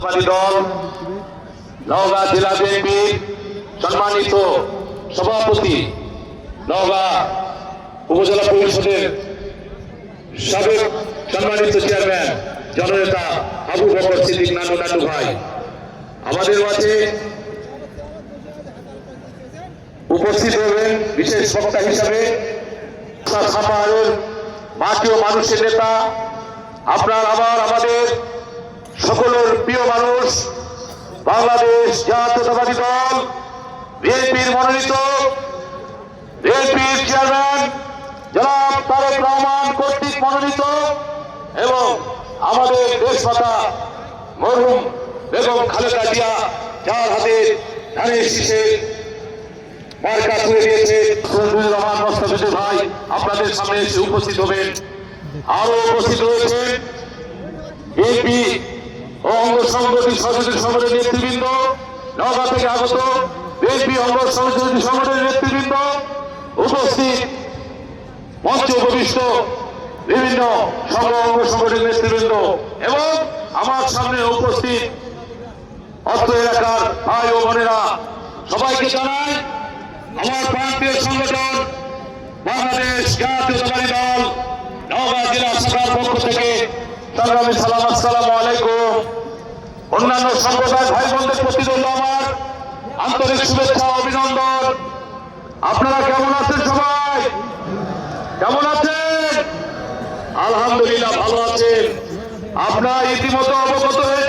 দল নওগাঁ জেলা বিএনপির সম্মানিত সভাপতি, নওগাঁ উপজেলা পরিষদের সাবেক সম্মানিত চেয়ারম্যান জননেতা আবু বকর সিদ্দিক নানু ভাই, আমাদের মাঝে উপস্থিত হবেন বিশেষ বক্তা হিসাবে সাপাহারের মাটি ও মানুষের নেতা, আপনার আবার আমাদের সকলের প্রিয় মানুষ, বাংলাদেশ জাতীয়তাবাদী দল বিএনপির মনোনীত বিএনপির চেয়ারম্যান জনাব তারেক রহমান কর্তৃক মনোনীত এবং আমাদের দেশমাতা মরহুম বেগম খালেদা জিয়া যার হাতে ধানের শীষে মার্কা তুলে দিয়েছে রহমান মোস্তাফিজ ভাই আপনাদের সামনে এসে উপস্থিত হবেন। আরো উপস্থিত রয়েছে বিএনপি ও অঙ্গ সংগঠন সহযোগী সংগঠনের নেতৃবৃন্দ, নওগাঁ থেকে আগত বিএনপি অঙ্গ সহযোগী সংগঠনের নেতৃবৃন্দ, উপস্থিত মঞ্চে উপবিষ্ট বিভিন্ন অঙ্গ সংগঠনের নেতৃবৃন্দ এবং আমার সামনে উপস্থিত অত্র এলাকার ভাই ও বোনেরা, সবাইকে জানাই আমার প্রান্তীয় সংগঠন বাংলাদেশ জাতীয়তাবাদী দল নওগাঁ জেলা শাখার পক্ষ থেকে সংগ্রামী সালাম, আসসালামু আলাইকুম। অন্যান্য সম্প্রদায় ভাই বোনদের প্রতি রইল আমার আন্তরিক শুভেচ্ছা অভিনন্দন। আপনারা কেমন আছেন? সবাই কেমন আছেন? আলহামদুলিল্লাহ ভালো আছেন। আপনারা ইতিমধ্যে অবগত হয়ে